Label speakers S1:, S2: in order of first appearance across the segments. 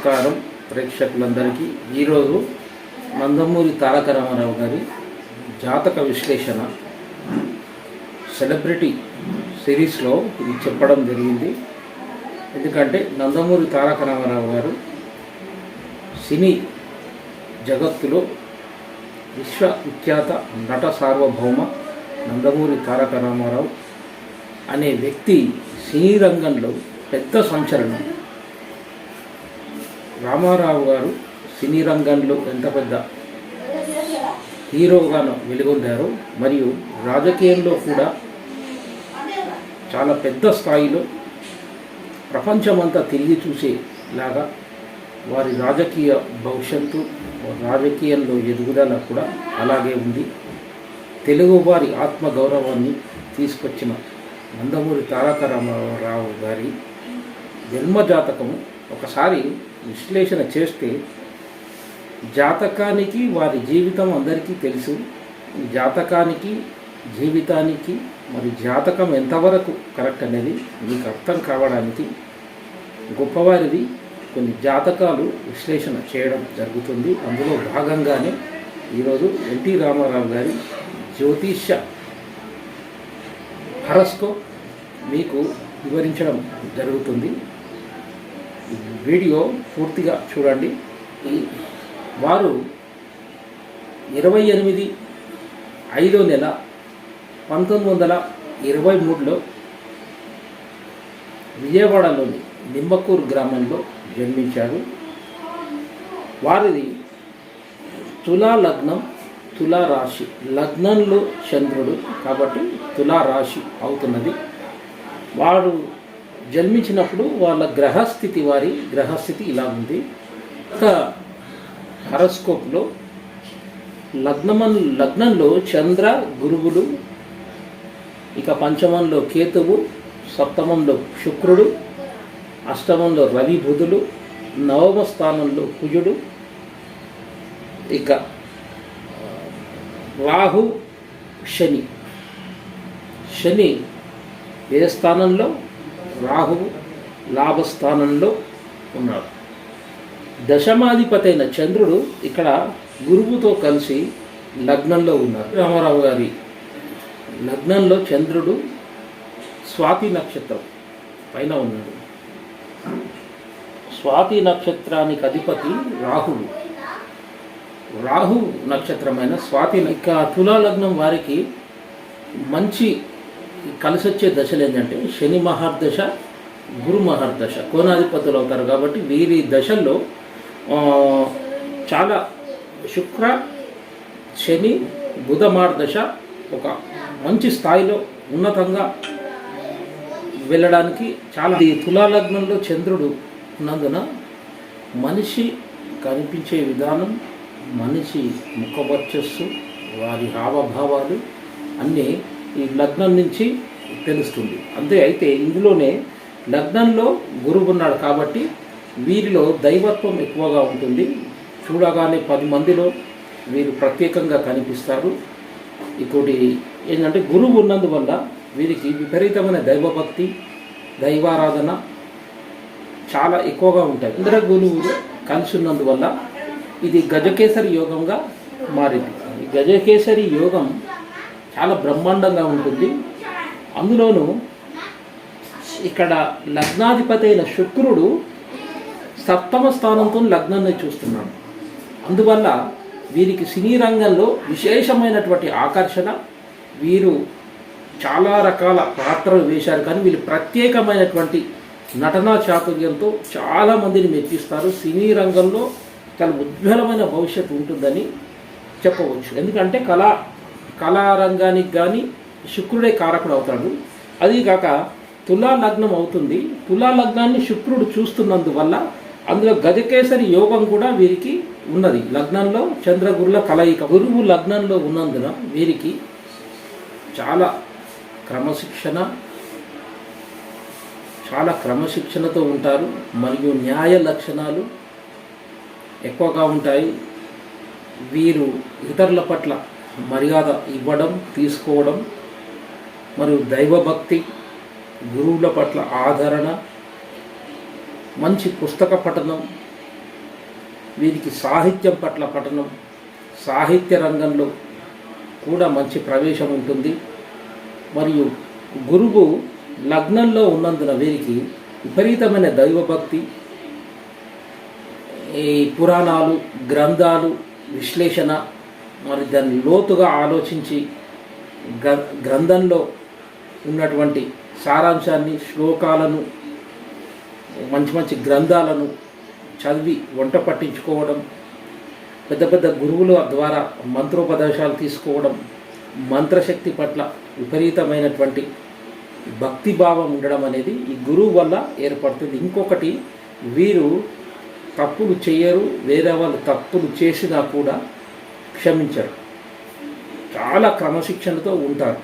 S1: నమస్కారం ప్రేక్షకులందరికీ. ఈరోజు నందమూరి తారక రామారావు గారి జాతక విశ్లేషణ సెలబ్రిటీ సిరీస్లో ఇది చెప్పడం జరిగింది. ఎందుకంటే నందమూరి తారక రామారావు గారు సినీ జగత్తులో విశ్వవిఖ్యాత నట సార్వభౌమ నందమూరి తారక రామారావు అనే వ్యక్తి సినీ రంగంలో పెద్ద సంచలనం. రామారావు గారు సినీ రంగంలో ఎంత పెద్ద హీరోగాను వెలుగొందారో మరియు రాజకీయంలో కూడా చాలా పెద్ద స్థాయిలో ప్రపంచమంతా తిరిగి చూసేలాగా వారి రాజకీయ భవిష్యత్తు, రాజకీయంలో ఎదుగుదల కూడా అలాగే ఉంది. తెలుగువారి ఆత్మగౌరవాన్ని తీసుకొచ్చిన నందమూరి తారక రామారావు గారి జన్మజాతకము ఒకసారి విశ్లేషణ చేస్తే జాతకానికి వారి జీవితం అందరికీ తెలుసు. జాతకానికి జీవితానికి మరి జాతకం ఎంతవరకు కరెక్ట్ అనేది మీకు అర్థం కావడానికి గొప్పవారిది కొన్ని జాతకాలు విశ్లేషణ చేయడం జరుగుతుంది. అందులో భాగంగానే ఈరోజు ఎన్టీ రామారావు గారి జ్యోతిష్య హరస్కోప్ మీకు వివరించడం జరుగుతుంది. వీడియో పూర్తిగా చూడండి. వారు 28/5/1923లో విజయవాడలోని నిమ్మకూరు గ్రామంలో జన్మించారు. వారిది తులా లగ్నం, తులా రాశి. లగ్నంలో చంద్రుడు కాబట్టి తులా రాశి అవుతున్నది. వారు జన్మించినప్పుడు వాళ్ళ వారి గ్రహస్థితి ఇలా ఉంది. ఒక హరస్కోప్లో లగ్నంలో చంద్ర గురువులు, ఇక పంచమంలో కేతువు, సప్తమంలో శుక్రుడు, అష్టమంలో రవి బుధులు, నవమ స్థానంలో కుజుడు, ఇక రాహు శని ఏ స్థానంలో? రాహువు లాభస్థానంలో ఉన్నాడు. దశమాధిపతి అయిన చంద్రుడు ఇక్కడ గురువుతో కలిసి లగ్నంలో ఉన్నారు. రామారావు గారి లగ్నంలో చంద్రుడు స్వాతి నక్షత్రం పైన ఉన్నాడు. స్వాతి నక్షత్రానికి అధిపతి రాహువు. రాహు నక్షత్రమైన స్వాతి. ఇక తులా లగ్నం వారికి మంచి కలిసి వచ్చే దశలు ఏంటంటే శని మహర్దశ, గురు మహర్దశ, కోణాధిపతులు అవుతారు. కాబట్టి వీరి దశల్లో చాలా శుక్ర, శని, బుధ మహర్దశ ఒక మంచి స్థాయిలో ఉన్నతంగా వెళ్ళడానికి చాలా. ఈ తులాలగ్నంలో చంద్రుడు ఉన్నందున మనిషి కనిపించే విధానం, మనిషి ముఖవర్చస్సు, వారి హావభావాలు అన్నీ ఈ లగ్నం నుంచి తెలుస్తుంది. అయితే ఇందులోనే లగ్నంలో గురువు ఉన్నాడు కాబట్టి వీరిలో దైవత్వం ఎక్కువగా ఉంటుంది. చూడగానే 10 మందిలో వీరు ప్రత్యేకంగా కనిపిస్తారు. ఇంకోటి ఏంటంటే గురువు ఉన్నందువల్ల వీరికి విపరీతమైన దైవభక్తి, దైవారాధన చాలా ఎక్కువగా ఉంటాయి. ఇంద్ర గురువులు కలిసి ఉన్నందువల్ల ఇది గజకేసరి యోగంగా మారింది. ఈ గజకేసరి యోగం చాలా బ్రహ్మాండంగా ఉంటుంది. అందులోనూ ఇక్కడ లగ్నాధిపతి అయిన శుక్రుడు సప్తమ స్థానంతో లగ్నాన్ని చూస్తున్నాడు. అందువల్ల వీరికి సినీ రంగంలో విశేషమైనటువంటి ఆకర్షణ. వీరు చాలా రకాల పాత్రలు వేశారు కానీ వీళ్ళు ప్రత్యేకమైనటువంటి నటనా చాతుర్యంతో చాలామందిని మెప్పిస్తారు. సినీ రంగంలో చాలా ఉజ్వలమైన భవిష్యత్తు ఉంటుందని చెప్పవచ్చు. ఎందుకంటే కళారంగానికి కానీ శుక్రుడే కారకుడు అవుతాడు. అది కాక తులా లగ్నం అవుతుంది. తులా లగ్నాన్ని శుక్రుడు చూస్తున్నందువల్ల అందులో గజకేసరి యోగం కూడా వీరికి ఉన్నది. లగ్నంలో చంద్రగురుల కలయిక. గురువు లగ్నంలో ఉన్నందున వీరికి చాలా క్రమశిక్షణతో ఉంటారు మరియు న్యాయ లక్షణాలు ఎక్కువగా ఉంటాయి. వీరు ఇతరుల పట్ల మర్యాద ఇవ్వడం, తీసుకోవడం మరియు దైవభక్తి, గురువుల పట్ల ఆదరణ, మంచి పుస్తక పఠనం, వీరికి సాహిత్యం పట్ల పఠనం, సాహిత్య రంగంలో కూడా మంచి ప్రవేశం ఉంటుంది. మరియు గురువు లగ్నంలో ఉన్నందున వీరికి విపరీతమైన దైవభక్తి, ఈ పురాణాలు, గ్రంథాలు విశ్లేషణ, మరి దాన్ని లోతుగా ఆలోచించి గ్రంథంలో ఉన్నటువంటి సారాంశాన్ని, శ్లోకాలను, మంచి మంచి గ్రంథాలను చదివి వంట పట్టించుకోవడం, పెద్ద పెద్ద గురువుల ద్వారా మంత్రోపదేశాలు తీసుకోవడం, మంత్రశక్తి పట్ల విపరీతమైనటువంటి భక్తిభావం ఉండడం అనేది ఈ గురువు వల్ల ఏర్పడుతుంది. ఇంకొకటి, వీరు తప్పులు చేయరు, వేరే వాళ్ళు తప్పులు చేసినా కూడా క్షమించరు, చాలా క్రమశిక్షణతో ఉంటారు.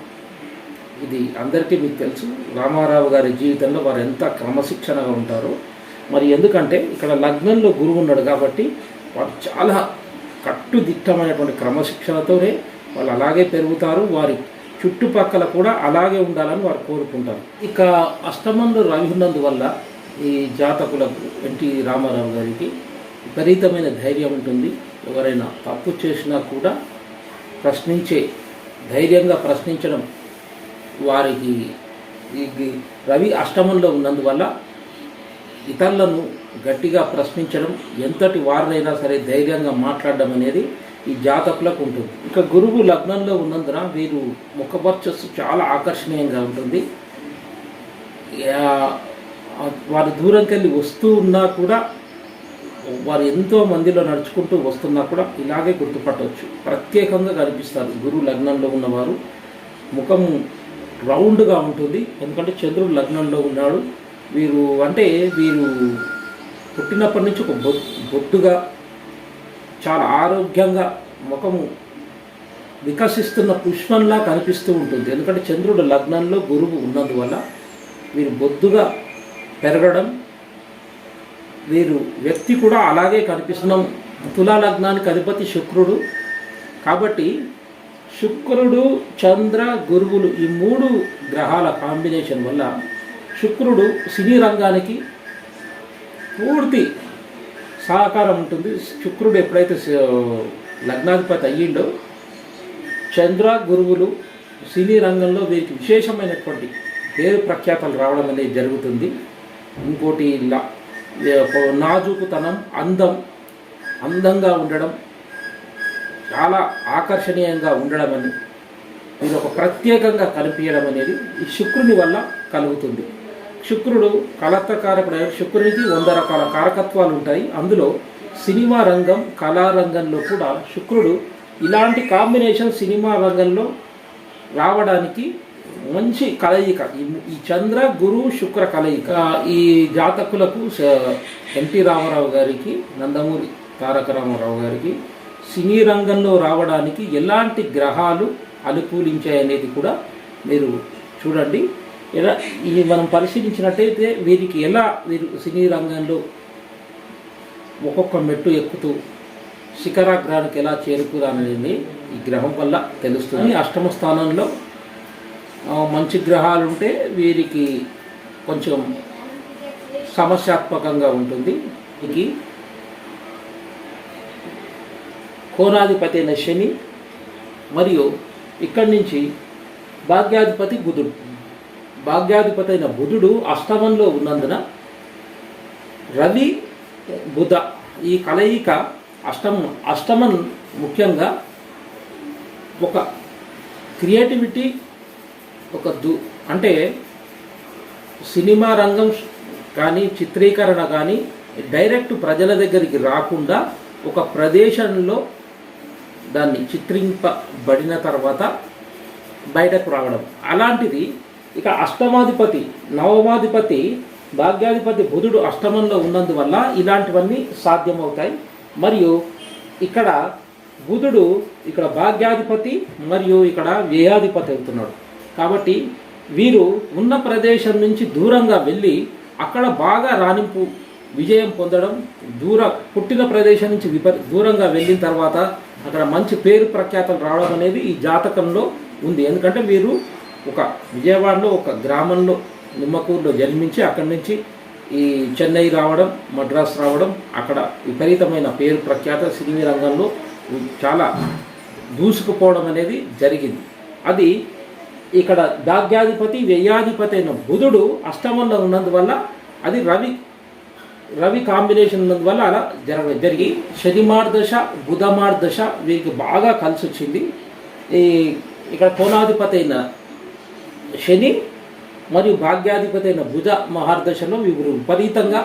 S1: ఇది అందరికీ మీకు తెలుసు. రామారావు గారి జీవితంలో వారు ఎంత క్రమశిక్షణగా ఉంటారో. మరి ఎందుకంటే ఇక్కడ లగ్నంలో గురువు ఉన్నాడు కాబట్టి వారు చాలా కట్టుదిట్టమైనటువంటి క్రమశిక్షణతోనే వాళ్ళు అలాగే పెరుగుతారు. వారి చుట్టుపక్కల కూడా అలాగే ఉండాలని వారు కోరుకుంటారు. ఇక అష్టమంలో రవి ఉన్నందువల్ల ఈ జాతకులకు, ఎన్టీ రామారావు గారికి విపరీతమైన ధైర్యం ఉంటుంది. ఎవరైనా తప్పు చేసినా కూడా ధైర్యంగా ప్రశ్నించడం వారికి రవి అష్టమంలో ఉన్నందువల్ల ఇతరులను గట్టిగా ప్రశ్నించడం, ఎంతటి వారినైనా సరే ధైర్యంగా మాట్లాడడం అనేది ఈ జాతకులకు ఉంటుంది. ఇక గురువు లగ్నంలో ఉన్నందున వీరు ముఖవర్చస్సు చాలా ఆకర్షణీయంగా ఉంటుంది. వారు దూరంకి వెళ్ళి వస్తూ ఉన్నా కూడా, వారు ఎంతో మందిలో నడుచుకుంటూ వస్తున్నా కూడా ఇలాగే గుర్తుపట్టవచ్చు. ప్రత్యేకంగా కనిపిస్తారు గురువు లగ్నంలో ఉన్నవారు. ముఖం రౌండ్గా ఉంటుంది, ఎందుకంటే చంద్రుడు లగ్నంలో ఉన్నాడు. వీరు పుట్టినప్పటి నుంచి ఒక బొద్దుగా, చాలా ఆరోగ్యంగా, ముఖము వికసిస్తున్న పుష్పంలా కనిపిస్తూ ఉంటుంది. ఎందుకంటే చంద్రుడు లగ్నంలో గురువు ఉన్నందువల్ల వీరు బొద్దుగా పెరగడం, వీరు వ్యక్తి కూడా అలాగే కనిపిస్తున్నాం. తులా లగ్నానికి అధిపతి శుక్రుడు కాబట్టి శుక్రుడు, చంద్ర, గురువులు ఈ 3 గ్రహాల కాంబినేషన్ వల్ల శుక్రుడు సినీ రంగానికి పూర్తి సహకారం ఉంటుంది. శుక్రుడు ఎప్పుడైతే లగ్నాధిపతి అయ్యిండో, చంద్ర, గురువులు సినీ రంగంలో వీరికి విశేషమైనటువంటి పేరు ప్రఖ్యాతలు రావడం అనేది జరుగుతుంది. ఇంకోటి నాజూకుతనం, అందంగా ఉండడం, చాలా ఆకర్షణీయంగా ఉండడం అని ఇది ఒక ప్రత్యేకంగా కనిపించడం అనేది ఈ శుక్రుని వల్ల కలుగుతుంది. శుక్రుడు కళత్రకారకుడు. శుక్రునికి 100 రకాల కారకత్వాలు ఉంటాయి. అందులో సినిమా రంగం, కళారంగంలో కూడా శుక్రుడు ఇలాంటి కాంబినేషన్ సినిమా రంగంలో రావడానికి మంచి కలయిక. ఈ చంద్ర, గురు, శుక్ర కలయిక ఈ జాతకులకు, ఎన్టీ రామారావు గారికి, నందమూరి తారక రామారావు గారికి సినీ రంగంలో రావడానికి ఎలాంటి గ్రహాలు అనుకూలించాయనేది కూడా మీరు చూడండి. ఇది మనం పరిశీలించినట్టయితే వీరు సినీ రంగంలో ఒక్కొక్క మెట్టు ఎక్కుతూ శిఖరాగ్రానికి ఎలా చేరుకురాననేది ఈ గ్రహం వల్ల తెలుస్తుంది. అష్టమ స్థానంలో మంచి గ్రహాలు ఉంటే వీరికి కొంచెం సమస్యాత్మకంగా ఉంటుంది. ఇది కోణాధిపతి అయిన శని మరియు ఇక్కడి నుంచి భాగ్యాధిపతి బుధుడు. భాగ్యాధిపతి అయిన బుధుడు అష్టమంలో ఉన్నందున రవి, బుధ ఈ కలయిక అష్టమం ముఖ్యంగా ఒక క్రియేటివిటీ, అంటే సినిమా రంగం కానీ, చిత్రీకరణ కానీ డైరెక్ట్ ప్రజల దగ్గరికి రాకుండా ఒక ప్రదేశంలో దాన్ని చిత్రింపబడిన తర్వాత బయటకు రావడం అలాంటిది. ఇక అష్టమాధిపతి, నవమాధిపతి, భాగ్యాధిపతి బుధుడు అష్టమంలో ఉన్నందువల్ల ఇలాంటివన్నీ సాధ్యమవుతాయి. మరియు ఇక్కడ బుధుడు ఇక్కడ భాగ్యాధిపతి మరియు ఇక్కడ వ్యయాధిపతి అవుతున్నాడు. కాబట్టి వీరు ఉన్న ప్రదేశం నుంచి దూరంగా వెళ్ళి అక్కడ బాగా రాణింపు, విజయం పొందడం, పుట్టిన ప్రదేశం నుంచి దూరంగా వెళ్ళిన తర్వాత అక్కడ మంచి పేరు ప్రఖ్యాతలు రావడం అనేది ఈ జాతకంలో ఉంది. ఎందుకంటే వీరు ఒక విజయవాడలో ఒక గ్రామంలో, నిమ్మకూరులో జన్మించి అక్కడి నుంచి ఈ చెన్నై రావడం, మద్రాస్ రావడం, అక్కడ విపరీతమైన పేరు ప్రఖ్యాత సినీ రంగంలో చాలా దూసుకుపోవడం అనేది జరిగింది. అది ఇక్కడ భాగ్యాధిపతి వ్యయాధిపతి అయిన బుధుడు అష్టమంలో ఉన్నందువల్ల అది రవి కాంబినేషన్ ఉన్నందువల్ల అలా జరిగి శని మార్దశ బుధ మార్దశ వీరికి బాగా కలిసి వచ్చింది. ఇక్కడ కోణాధిపతి అయిన శని మరియు భాగ్యాధిపతి అయిన బుధ మహార్దశలో వీరు విపరీతంగా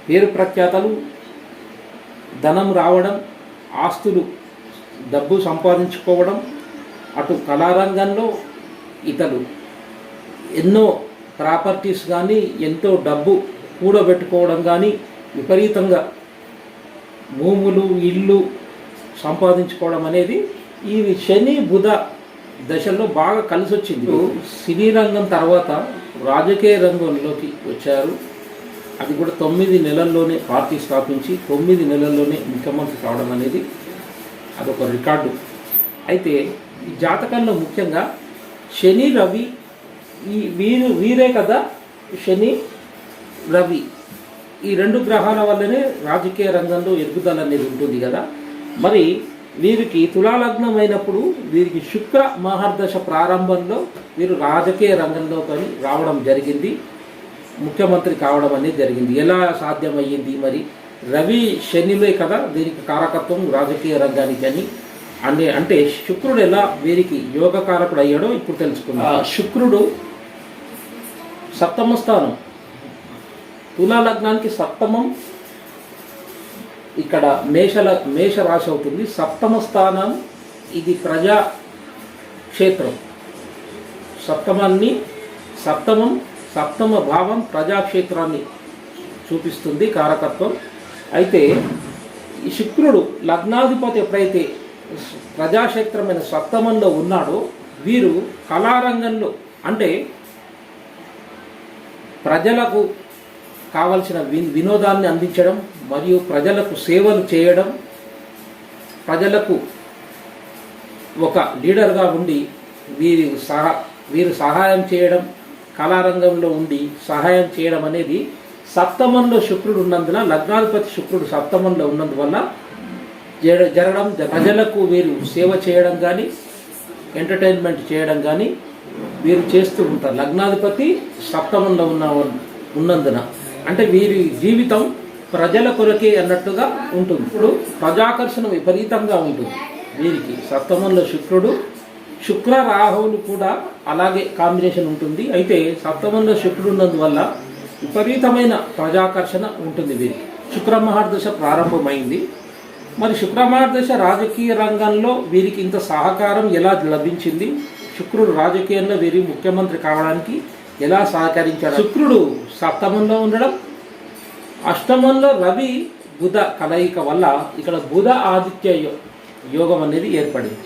S1: పేరు ప్రఖ్యాతలు, ధనం రావడం, ఆస్తులు డబ్బు సంపాదించుకోవడం, అటు కళారంగంలో ఇతడు ఎన్నో ప్రాపర్టీస్ కానీ ఎంతో డబ్బు కూడబెట్టుకోవడం కానీ విపరీతంగా భూములు ఇల్లు సంపాదించుకోవడం అనేది ఈ శని బుధ దశల్లో బాగా కలిసి వచ్చింది. సినీ రంగం తర్వాత రాజకీయ రంగంలోకి వచ్చారు. అది కూడా 9 నెలల్లోనే పార్టీ స్థాపించి 9 నెలల్లోనే ముఖ్యమంత్రి కావడం అనేది అదొక రికార్డు. అయితే ఈ జాతకంలో ముఖ్యంగా శని రవి వీరే కదా, శని రవి ఈ 2 గ్రహాల వల్లనే రాజకీయ రంగంలో ఎదుగుదల అనేది ఉంటుంది కదా. మరి వీరికి తులాలగ్నం అయినప్పుడు వీరికి శుక్ర మహర్దశ ప్రారంభంలో వీరు రాజకీయ రంగంలో కానీ రావడం జరిగింది, ముఖ్యమంత్రి కావడం అనేది జరిగింది. ఎలా సాధ్యమయ్యింది? మరి రవి శనిలే కదా దీనికి కారకత్వం రాజకీయ రంగానికి అని అంటే శుక్రుడు ఎలా వీరికి యోగకారకుడు అయ్యాడో ఇప్పుడు తెలుసుకుందాం. శుక్రుడు సప్తమ స్థానం, తులాలగ్నానికి సప్తమం ఇక్కడ మేష రాశి అవుతుంది. సప్తమ స్థానం ఇది ప్రజా క్షేత్రం. సప్తమ భావం ప్రజాక్షేత్రాన్ని చూపిస్తుంది కారకత్వం. అయితే ఈ శుక్రుడు లగ్నాధిపతి ఎప్పుడైతే ప్రజాక్షేత్రమైన సప్తమంలో ఉన్నాడో వీరు కళారంగంలో అంటే ప్రజలకు కావలసిన వినోదాన్ని అందించడం మరియు ప్రజలకు సేవలు చేయడం, ప్రజలకు ఒక లీడర్గా ఉండి వీరు సహాయం చేయడం, కళారంగంలో ఉండి సహాయం చేయడం అనేది సప్తమంలో శుక్రుడు ఉన్నందున, లగ్నాధిపతి శుక్రుడు సప్తమంలో ఉన్నందువల్ల జరగడం, ప్రజలకు వీరు సేవ చేయడం కానీ ఎంటర్టైన్మెంట్ చేయడం కానీ వీరు చేస్తూ ఉంటారు. లగ్నాధిపతి సప్తమంలో ఉన్నందున అంటే వీరి జీవితం ప్రజల కొరకే అన్నట్టుగా ఉంటుంది. ఇప్పుడు ప్రజాకర్షణ విపరీతంగా ఉంటుంది వీరికి. సప్తమంలో శుక్ర రాహువులు కూడా అలాగే కాంబినేషన్ ఉంటుంది. అయితే సప్తమంలో శుక్రుడు ఉన్నందువల్ల విపరీతమైన ప్రజాకర్షణ ఉంటుంది వీరికి. శుక్ర మహర్దశ ప్రారంభమైంది. మరి శుక్ర మహర్దశ రాజకీయ రంగంలో వీరికి ఇంత సహకారం ఎలా లభించింది? శుక్రుడు రాజకీయంలో వీరి ముఖ్యమంత్రి కావడానికి ఎలా సహకరించారు? శుక్రుడు సప్తమంలో ఉండడం, అష్టమంలో రవి బుధ కలయిక వల్ల ఇక్కడ బుధ ఆదిత్య యోగం అనేది ఏర్పడింది.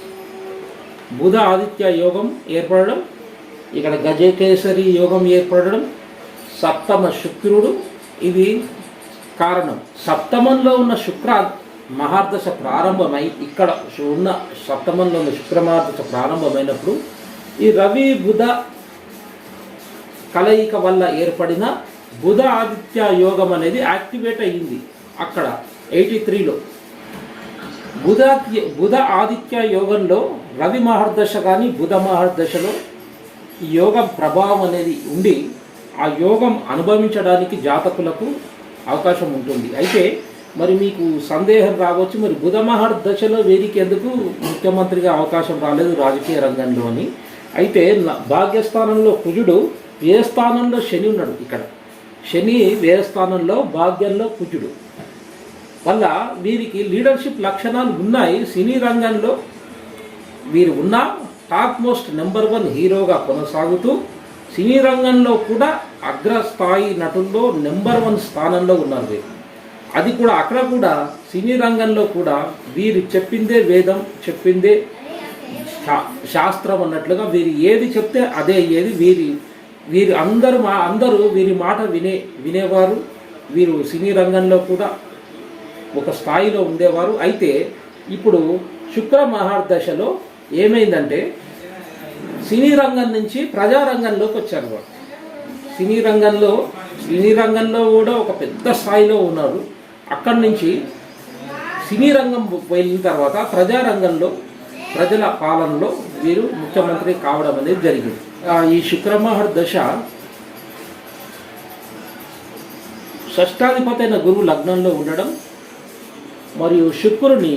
S1: బుధ ఆదిత్య యోగం ఏర్పడడం, ఇక్కడ గజకేసరి యోగం ఏర్పడడం, సప్తమ శుక్రుడు ఇది కారణం. సప్తమంలో ఉన్న శుక్ర మహార్దశ ప్రారంభమై ఇక్కడ ఉన్న సప్తమంలో ఉన్న శుక్ర మహార్దశ ప్రారంభమైనప్పుడు ఈ రవి బుధ కలయిక వల్ల ఏర్పడిన బుధ ఆదిత్య యోగం అనేది యాక్టివేట్ అయ్యింది. అక్కడ 83లో బుధ ఆదిత్య యోగంలో రవి మహర్దశ కానీ బుధ మహర్దశలో ఈ యోగం ప్రభావం అనేది ఉండి ఆ యోగం అనుభవించడానికి జాతకులకు అవకాశం ఉంటుంది. అయితే మరి మీకు సందేహం రావచ్చు, మరి బుధ మహర్దశలో వీరికి ఎందుకు ముఖ్యమంత్రిగా అవకాశం రాలేదు రాజకీయ రంగంలో అని. అయితే భాగ్యస్థానంలో కుజుడు, వ్యయస్థానంలో శని ఉన్నాడు. ఇక్కడ శని వ్యయస్థానంలో, భాగ్యంలో కుజుడు వల్ల వీరికి లీడర్షిప్ లక్షణాలు ఉన్నాయి. సినీ రంగంలో వీరు ఉన్న టాప్ మోస్ట్ నెంబర్ 1 హీరోగా కొనసాగుతూ సినీ రంగంలో కూడా అగ్రస్థాయి నటుల్లో నెంబర్ 1 స్థానంలో ఉన్నారు వీరు. అది కూడా అక్కడ కూడా సినీ రంగంలో కూడా వీరు చెప్పిందే వేదం, చెప్పిందే శాస్త్రం అన్నట్లుగా వీరు ఏది చెప్తే అదే అయ్యేది. వీరు అందరూ వీరి మాట వినేవారు. వీరు సినీ రంగంలో కూడా ఒక స్థాయిలో ఉండేవారు. అయితే ఇప్పుడు శుక్ర మహర్దశలో ఏమైందంటే సినీ రంగం నుంచి ప్రజారంగంలోకి వచ్చారు వారు. సినీ రంగంలో సినీ రంగంలో కూడా ఒక పెద్ద స్థాయిలో ఉన్నారు. అక్కడి నుంచి సినీ రంగం వెళ్ళిన తర్వాత ప్రజారంగంలో ప్రజల పాలనలో వీరు ముఖ్యమంత్రి కావడం అనేది జరిగింది. ఈ శుక్రమహర్ దశ షష్టాధిపతి అయిన గురువు లగ్నంలో ఉండడం మరియు శుక్రుని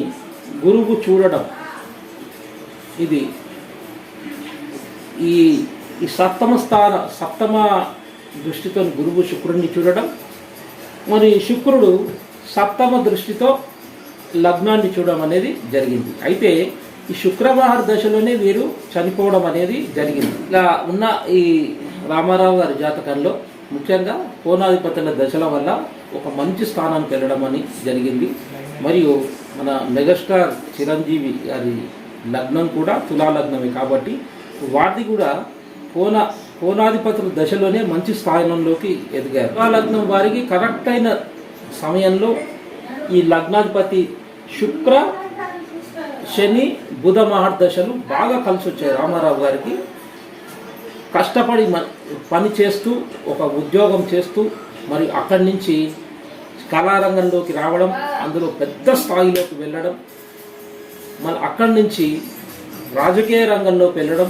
S1: గురువు చూడడం, ఇది ఈ సప్తమ దృష్టితో గురువు శుక్రుడిని చూడడం, మరి శుక్రుడు సప్తమ దృష్టితో లగ్నాన్ని చూడడం అనేది జరిగింది. అయితే ఈ శుక్రమహర్ దశలోనే వీరు చనిపోవడం అనేది జరిగింది. ఇలా ఉన్న ఈ రామారావు గారి జాతకంలో ముఖ్యంగా కోణాధిపతుల దశల వల్ల ఒక మంచి స్థానానికి వెళ్ళడం అని జరిగింది. మరియు మన మెగాస్టార్ చిరంజీవి గారి లగ్నం కూడా తులా లగ్నమే కాబట్టి వాటిని కూడా కోణాధిపతుల దశలోనే మంచి స్థానంలోకి ఎదిగారు. తులా లగ్నం వారికి కరెక్ట్ అయిన సమయంలో ఈ లగ్నాధిపతి శుక్ర శని బుధ మహర్దశలు బాగా కలిసి వచ్చాయి. రామారావు గారికి కష్టపడి పని చేస్తూ ఒక ఉద్యోగం చేస్తూ మరి అక్కడి నుంచి కళారంగంలోకి రావడం, అందులో పెద్ద స్థాయిలోకి వెళ్ళడం, మళ్ళీ అక్కడి నుంచి రాజకీయ రంగంలోకి వెళ్ళడం,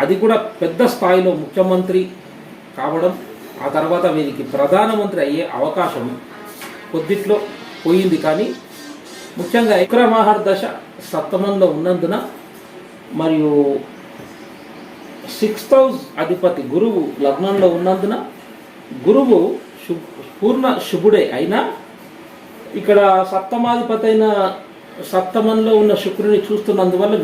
S1: అది కూడా పెద్ద స్థాయిలో ముఖ్యమంత్రి కావడం, ఆ తర్వాత వీరికి ప్రధానమంత్రి అయ్యే అవకాశం కొద్దిట్లో పోయింది. కానీ ముఖ్యంగా శుక్రమహర్ దశ సప్తమంలో ఉన్నందున మరియు 6th హౌస్ అధిపతి గురువు లగ్నంలో ఉన్నందున గురువు పూర్ణ శుభుడే అయినా ఇక్కడ సప్తమాధిపతి అయిన సప్తమంలో ఉన్న శుక్రుని చూస్తున్నందువల్ల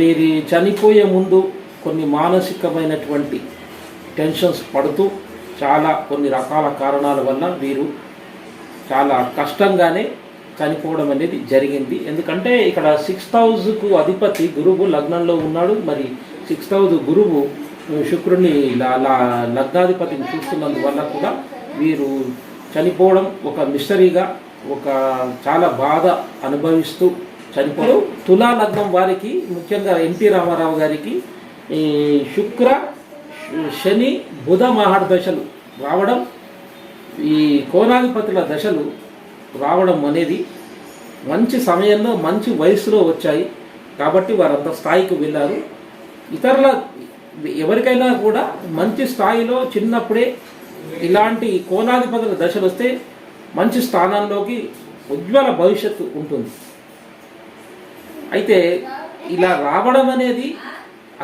S1: వీరి చనిపోయే ముందు కొన్ని మానసికమైనటువంటి టెన్షన్స్ పడుతూ చాలా కొన్ని రకాల కారణాల వల్ల వీరు చాలా కష్టంగానే చనిపోవడం అనేది జరిగింది. ఎందుకంటే ఇక్కడ 6th హౌస్కు అధిపతి గురువు లగ్నంలో ఉన్నాడు. మరి 6th హౌస్ గురువు శుక్రుని లగ్నాధిపతిని చూస్తున్నందువల్ల కూడా వీరు చనిపోవడం ఒక మిస్టరీగా, ఒక చాలా బాధ అనుభవిస్తూ చనిపోవడం. తులా లగ్నం వారికి ముఖ్యంగా ఎన్టీ రామారావు గారికి ఈ శుక్ర శని బుధ మహర్దశలు రావడం, ఈ కోణాధిపతుల దశలు రావడం అనేది మంచి సమయంలో మంచి వయసులో వచ్చాయి కాబట్టి వారంత స్థాయికి వెళ్ళారు. ఇతరుల ఎవరికైనా కూడా మంచి స్థాయిలో చిన్నప్పుడే ఇలాంటి కోణాధిపతుల దశలు వస్తే మంచి స్థానంలోకి ఉజ్వల భవిష్యత్తు ఉంటుంది. అయితే ఇలా రావడం అనేది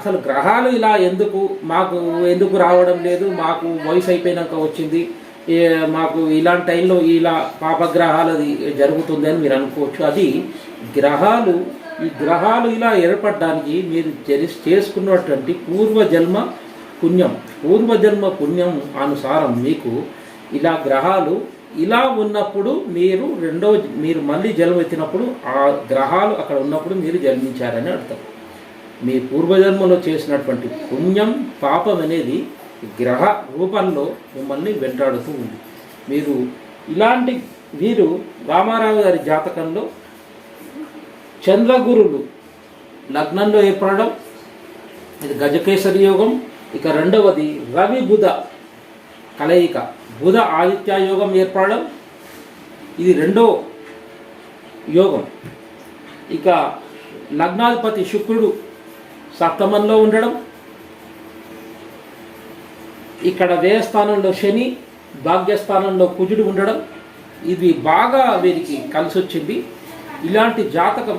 S1: అసలు గ్రహాలు ఇలా ఎందుకు రావడం లేదు, మాకు వయసు అయిపోయినాక వచ్చింది, మాకు ఇలాంటి టైంలో ఇలా పాపగ్రహాలది జరుగుతుంది అని మీరు అనుకోవచ్చు. అది ఈ గ్రహాలు ఇలా ఏర్పడడానికి మీరు చేసుకున్నటువంటి పూర్వజన్మ పుణ్యం అనుసారం మీకు ఇలా గ్రహాలు ఇలా ఉన్నప్పుడు మీరు మళ్ళీ జన్మెత్తినప్పుడు ఆ గ్రహాలు అక్కడ ఉన్నప్పుడు మీరు జన్మించారని అర్థం. మీ పూర్వజన్మలో చేసినటువంటి పుణ్యం పాపం అనేది గ్రహ రూపంలో మిమ్మల్ని వెంటాడుతూ ఉంది. వీరు రామారావు గారి జాతకంలో చంద్రగురులు లగ్నంలో ఏర్పడడం, ఇది గజకేసరి యోగం. ఇక రెండవది రవి బుధ కలయిక, బుధ ఆదిత్య యోగం ఏర్పడడం, ఇది రెండో యోగం. ఇక లగ్నాధిపతి శుక్రుడు సప్తమంలో ఉండడం, ఇక్కడ వ్యయస్థానంలో శని, భాగ్యస్థానంలో కుజుడు ఉండడం, ఇది బాగా వీరికి కలిసి వచ్చింది. ఇలాంటి జాతకం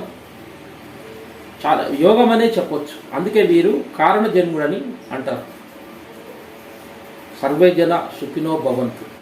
S1: చాలా యోగం అనే చెప్పొచ్చు. అందుకే వీరు కారణ జన్ముడని అంటారు. సర్వే జన సుఖినో భవంతు.